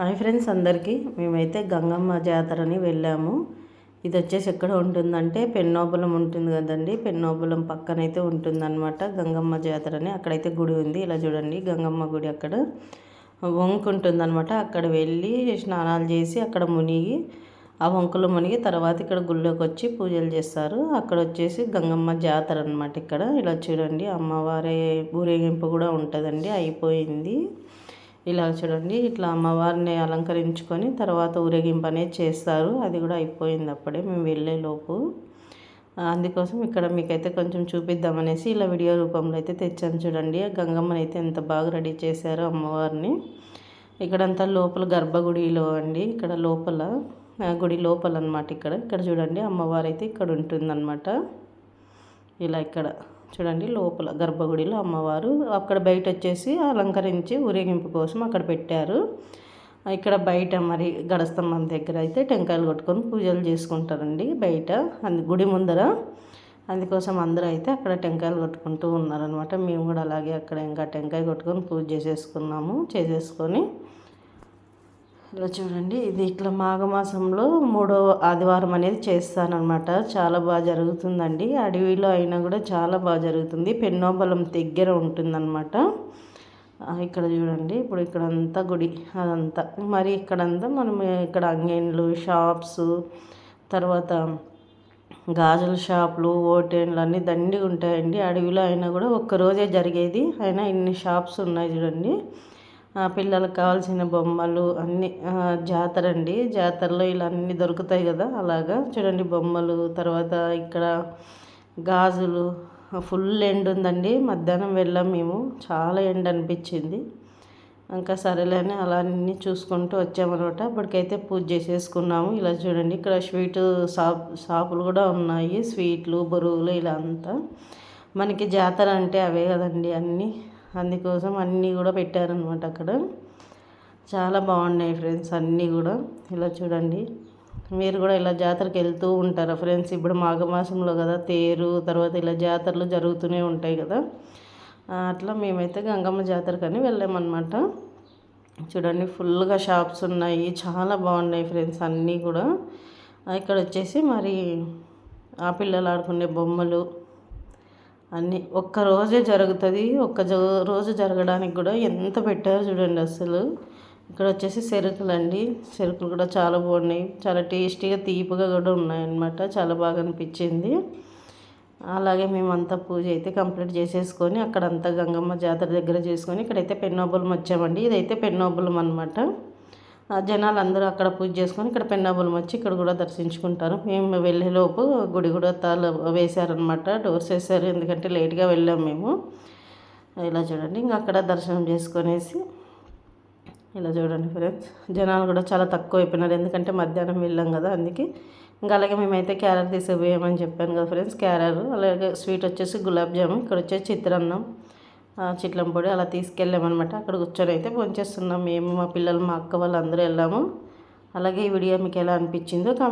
Hi friends అందరికీ మేమైతే గంగమ్మ జాతరని వెళ్ళాము. ఇది వచ్చేసి ఎక్కడ ఉంటుందంటే పెన్నోబులం ఉంటుంది కదండి, పెన్నోబులం పక్కనైతే ఉంటుందన్నమాట గంగమ్మ జాతరని. అక్కడైతే గుడి ఉంది, ఇలా చూడండి గంగమ్మ గుడి అక్కడ వంకు ఉంటుందన్నమాట. అక్కడ వెళ్ళి స్నానాలు చేసి అక్కడ మునిగి ఆ వంకులు మునిగి తర్వాత ఇక్కడ గుళ్ళోకి వచ్చి పూజలు చేస్తారు. అక్కడ వచ్చేసి గంగమ్మ జాతర అనమాట. ఇక్కడ ఇలా చూడండి అమ్మవారి ఊరేగింపు కూడా ఉంటుందండి, అయిపోయింది. ఇలా చూడండి ఇట్లా అమ్మవారిని అలంకరించుకొని తర్వాత ఊరేగింపు అనేది చేస్తారు. అది కూడా అయిపోయింది అప్పుడే మేము వెళ్ళేలోపు. అందుకోసం ఇక్కడ మీకైతే కొంచెం చూపిద్దామనేసి ఇలా వీడియో రూపంలో అయితే తెచ్చాను. చూడండి గంగమ్మని అయితే ఎంత బాగా రెడీ చేశారో అమ్మవారిని. ఇక్కడంతా లోపల గర్భగుడిలో అండి, ఇక్కడ లోపల గుడి లోపల అనమాట. ఇక్కడ చూడండి అమ్మవారు అయితే ఇక్కడ ఉంటుందన్నమాట. ఇలా ఇక్కడ చూడండి లోపల గర్భగుడిలో అమ్మవారు, అక్కడ బయట వచ్చేసి అలంకరించి ఊరేగింపు కోసం అక్కడ పెట్టారు. ఇక్కడ బయట మరి గడస్తంభం దగ్గర అయితే టెంకాయలు కొట్టుకొని పూజలు చేసుకుంటారండి బయట గుడి ముందర. అందుకోసం అందరూ అయితే అక్కడ టెంకాయలు కొట్టుకుంటూ ఉన్నారనమాట. మేము కూడా అలాగే అక్కడ ఇంకా టెంకాయ కొట్టుకొని పూజ చేసేసుకొని ఇలా చూడండి ఇది ఇట్లా మాఘమాసంలో 3వ ఆదివారం అనేది చేస్తానన్నమాట. చాలా బాగా జరుగుతుందండి, అడవిలో అయినా కూడా చాలా బాగా జరుగుతుంది. పెన్నోబలం దగ్గర ఉంటుందన్నమాట. ఇక్కడ చూడండి ఇప్పుడు ఇక్కడంతా గుడి అదంతా మరి ఇక్కడంతా మనం ఇక్కడ అంగన్లు షాప్స్, తర్వాత గాజుల షాపులు హోటళ్ళు అన్నీ దండిగా ఉంటాయండి. అడవిలో అయినా కూడా ఒక్కరోజే జరిగేది, అయినా ఇన్ని షాప్స్ ఉన్నాయి చూడండి. పిల్లలకు కావాల్సిన బొమ్మలు అన్నీ జాతర అండి, జాతరలో ఇలా అన్నీ దొరుకుతాయి కదా, అలాగా చూడండి బొమ్మలు. తర్వాత ఇక్కడ గాజులు ఫుల్ ఎండ ఉందండి. మధ్యాహ్నం వెళ్ళాం మేము, చాలా ఎండ అనిపించింది. ఇంకా సరేలేని అలా అన్నీ చూసుకుంటూ వచ్చామన్నమాట. అప్పటికైతే పూజ చేసేసుకున్నాము. ఇలా చూడండి ఇక్కడ షాపులు కూడా ఉన్నాయి, స్వీట్లు బొరుగులు ఇలా అంతా. మనకి జాతర అంటే అవే కదండి అన్నీ, అందుకోసం అన్నీ కూడా పెట్టారనమాట అక్కడ. చాలా బాగున్నాయి ఫ్రెండ్స్ అన్నీ కూడా. ఇలా చూడండి మీరు కూడా ఇలా జాతరకి వెళ్తూ ఉంటారా ఫ్రెండ్స్? ఇప్పుడు మాఘమాసంలో కదా తేరు, తర్వాత ఇలా జాతరలు జరుగుతూనే ఉంటాయి కదా, అట్లా మేమైతే గంగమ్మ జాతరకని వెళ్ళామన్నమాట. చూడండి ఫుల్గా షాప్స్ ఉన్నాయి, చాలా బాగున్నాయి ఫ్రెండ్స్ అన్నీ కూడా. ఇక్కడ వచ్చేసి మరి ఆ పిల్లలు ఆడుకునే బొమ్మలు అన్నీ ఒక్కరోజే జరుగుతుంది. రోజు జరగడానికి కూడా ఎంత పెట్టారో చూడండి అసలు. ఇక్కడ వచ్చేసి చెరుకులు అండి, చెరుకులు కూడా చాలా బాగున్నాయి, చాలా టేస్టీగా తీపిగా కూడా ఉన్నాయన్నమాట. చాలా బాగా అనిపించింది. అలాగే మేమంతా పూజ అయితే కంప్లీట్ చేసేసుకొని అక్కడంతా గంగమ్మ జాతర దగ్గర చేసుకొని ఇక్కడైతే పెన్నోబులం వచ్చామండి. ఇదైతే పెన్నోబులం అనమాట. జనాలు అందరూ అక్కడ పూజ చేసుకొని ఇక్కడ పెన్నోబులం వచ్చి ఇక్కడ కూడా దర్శించుకుంటారు. మేము వెళ్ళేలోపు గుడి కూడా వేశారనమాట, డోర్స్ వేశారు, ఎందుకంటే లేట్గా వెళ్ళాము మేము. ఇలా చూడండి ఇంకా అక్కడ దర్శనం చేసుకొనేసి ఇలా చూడండి ఫ్రెండ్స్ జనాలు కూడా చాలా తక్కువ అయిపోయినారు, ఎందుకంటే మధ్యాహ్నం వెళ్ళాం కదా అందుకే. ఇంకా అలాగే మేమైతే క్యారెట్ తీసుకుపోయామని చెప్పాను కదా ఫ్రెండ్స్, క్యారెట్ అలాగే స్వీట్ వచ్చేసి గులాబ్ జామున్, ఇక్కడ వచ్చేసి చిత్రాన్నం, చిట్లం పొడి అలా తీసుకెళ్ళామన్నమాట. అక్కడ కూర్చొని అయితే భోంచేస్తున్నాం మేము, మా పిల్లలు, మా అక్క వాళ్ళు అందరూ వెళ్ళాము. అలాగే ఈ వీడియో మీకు ఎలా అనిపించిందో కామెంట్